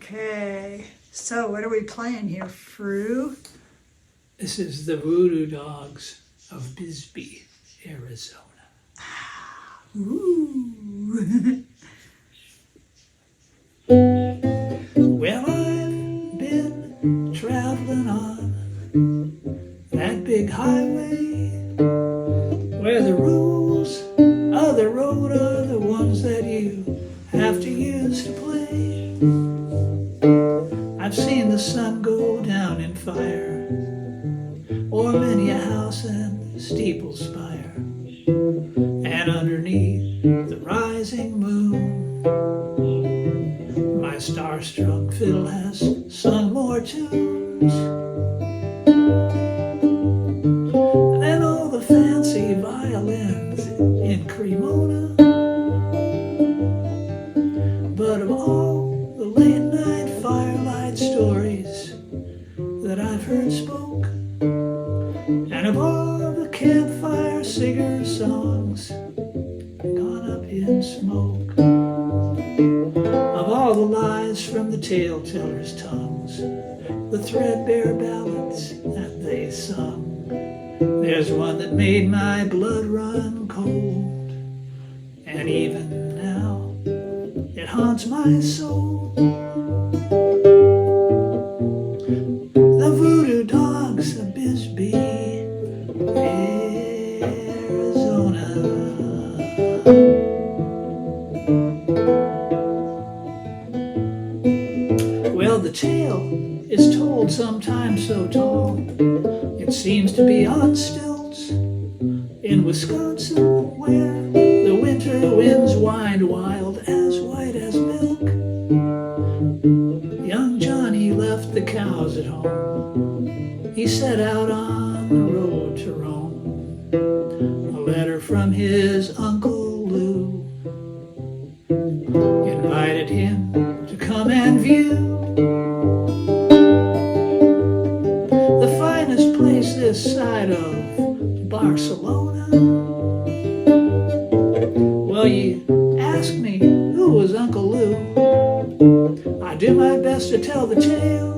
Okay, so what are we playing here, Fru? This is the Voodoo Dogs of Bisbee, Arizona. Ooh. Well, I've been traveling on that big highway where the rules of the road are the ones that you have to use to play. I've seen the sun go down in fire, o'er many a house and steeple spire, and underneath the rising moon, my star-struck fiddle has sung more tunes than all the fancy violins in Cremona. But of all the late-night firelight stories that I've heard spoke, and of all the campfire singer songs gone up in smoke, of all the lies from the tale-tellers' tongues, the threadbare ballads that they sung, there's one that made my blood run cold, and even now it haunts my soul. The Voodoo Dogs of Bisbee, Arizona. Well, the tale is told sometimes so tall, it seems to be on stilts, in Wisconsin, where the winter winds wind wild as white as milk. Young Johnny left the cows at home. He set out on the road to roam. A letter from his Uncle Lou invited him to come and view the finest place this side of Barcelona. Well, you ask me who was Uncle Lou. I do my best to tell the tale.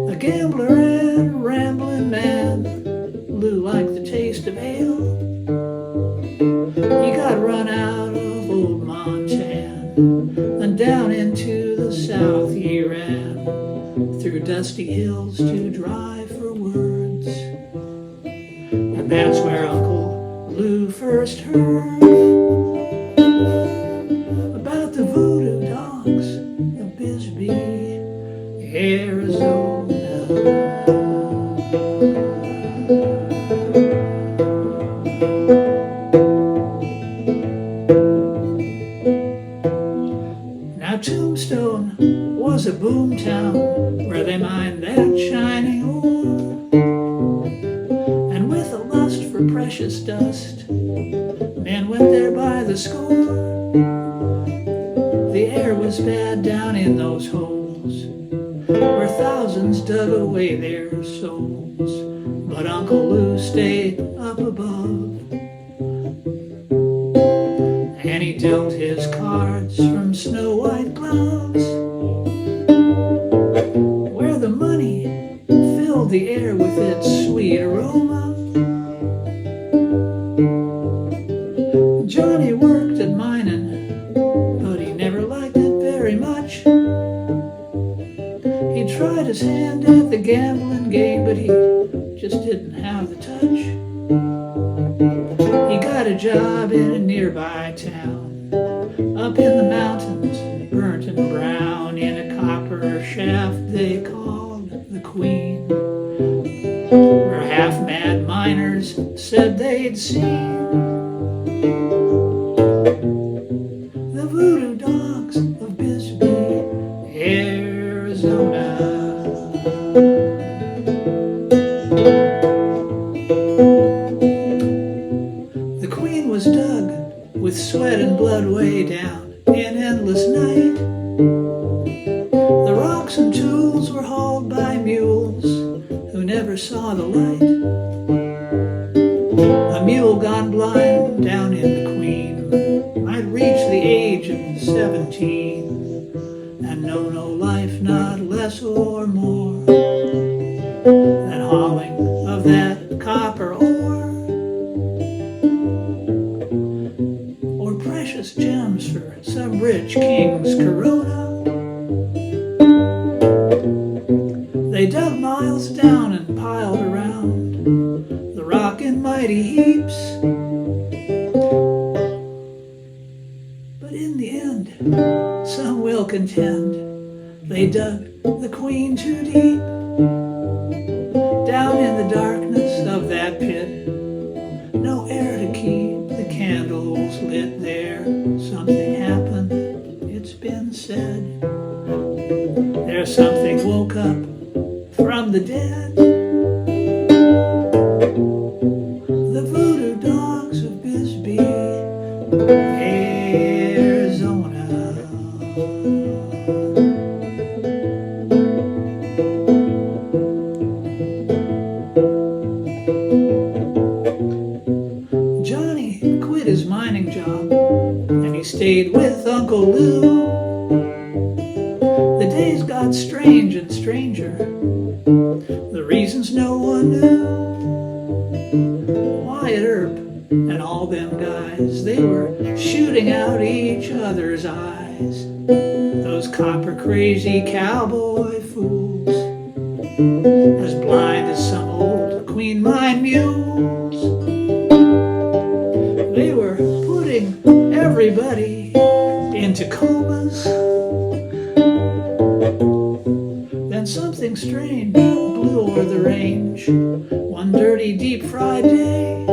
A gambler and rambling man, Lou liked the taste of ale. He got run out of old Montana, and down into the south he ran, through dusty hills too dry for words. And that's where Uncle Lou first heard about the Voodoo Dogs of Bisbee, Arizona. Now Tombstone was a boom town where they mined that shining ore, and with a lust for precious dust, men went there by the score. The air was bad down in those holes where thousands dug away their souls, but Uncle Lou stayed up above, and he dealt his cards from snow-white gloves, where the money filled the air with its sweet aroma. Johnny worked at mining, but he never liked it very much. He tried his hand at the gambling game, but he just didn't have the touch. He got a job in a nearby town, up in the mountains, burnt and brown, in a copper shaft they called the Queen, where half-mad miners said they'd seen the Voodoo Dogs of Bisbee, Arizona. The Queen was dug with sweat and blood way down in endless night. The rocks and tools were hauled by mules who never saw the light. A mule gone blind down in the Queen might reach the age of 17 and know no life not less or more than hauling of that copper ore, or precious gems for some rich king's corona. They dug miles down and piled around the rock in mighty heaps. But in the end, some will contend they dug the queen too deep. Down in the darkness of that pit, no air to keep the candles lit there. Something happened, it's been said. There's something woke up from the dead. The voodoo dogs of Bisbee, Arizona. Johnny quit his mining job and he stayed with Uncle Lou. The days got strange and stranger, the reasons no one knew. Wyatt Earp and all them guys, they were shooting out each other's eyes. Those copper crazy cowboy fools, as blind as some old Queen Mine mules. They were putting everybody into comas. Then something strange blew over the range one dirty deep fried day,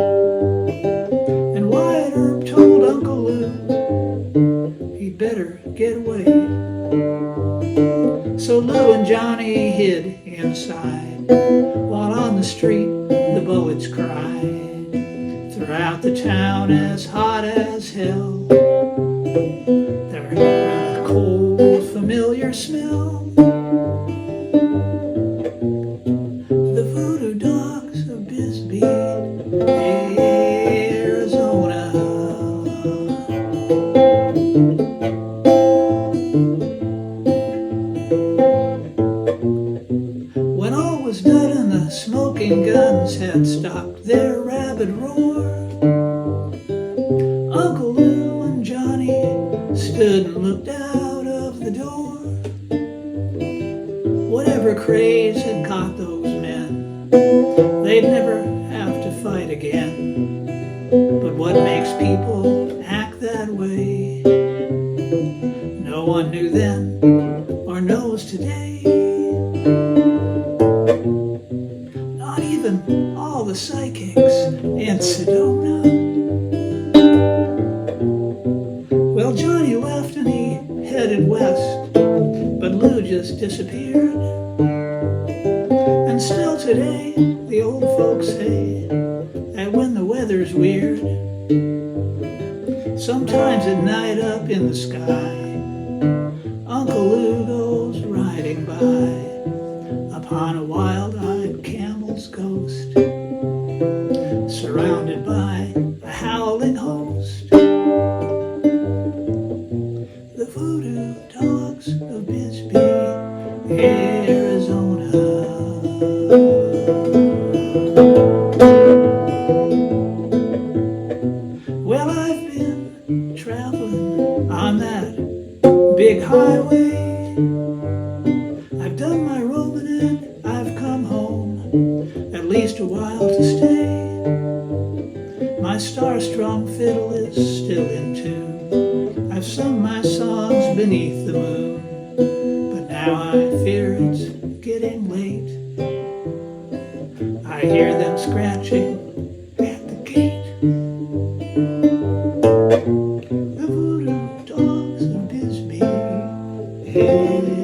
and Wyatt Earp told Uncle Lou he'd better get away. So Lou and Johnny hid inside, while on the street the bullets cried. Throughout the town as hot as hell, there ran a cold familiar smell. The voodoo dogs of Bisbee, Arizona. When all was done and the smoking guns had stopped their rabid roar, Uncle Lou and Johnny stood and looked out of the door. Whatever craze had caught those men, they'd never have to fight again. But what makes people act that way? No one knew then or knows today. Not even all the psychics in Sedona. Well, Johnny left and he headed west, but Lou just disappeared. And still today, the old folks say that when the weather's weird, sometimes at night up in the sky, Uncle Lou goes riding by upon a wild-eyed camel's ghost, surrounded by a howling host. The voodoo dogs of Bisbee, Arizona. Well, I've been traveling on that big highway. I've done my roaming and I've come home, at least a while to stay. My star-strung fiddle is still in tune. I've sung my songs beneath the moon, but now I fear it's getting late. I hear them scratching at the gate. The voodoo dogs of Bisbee, Arizona.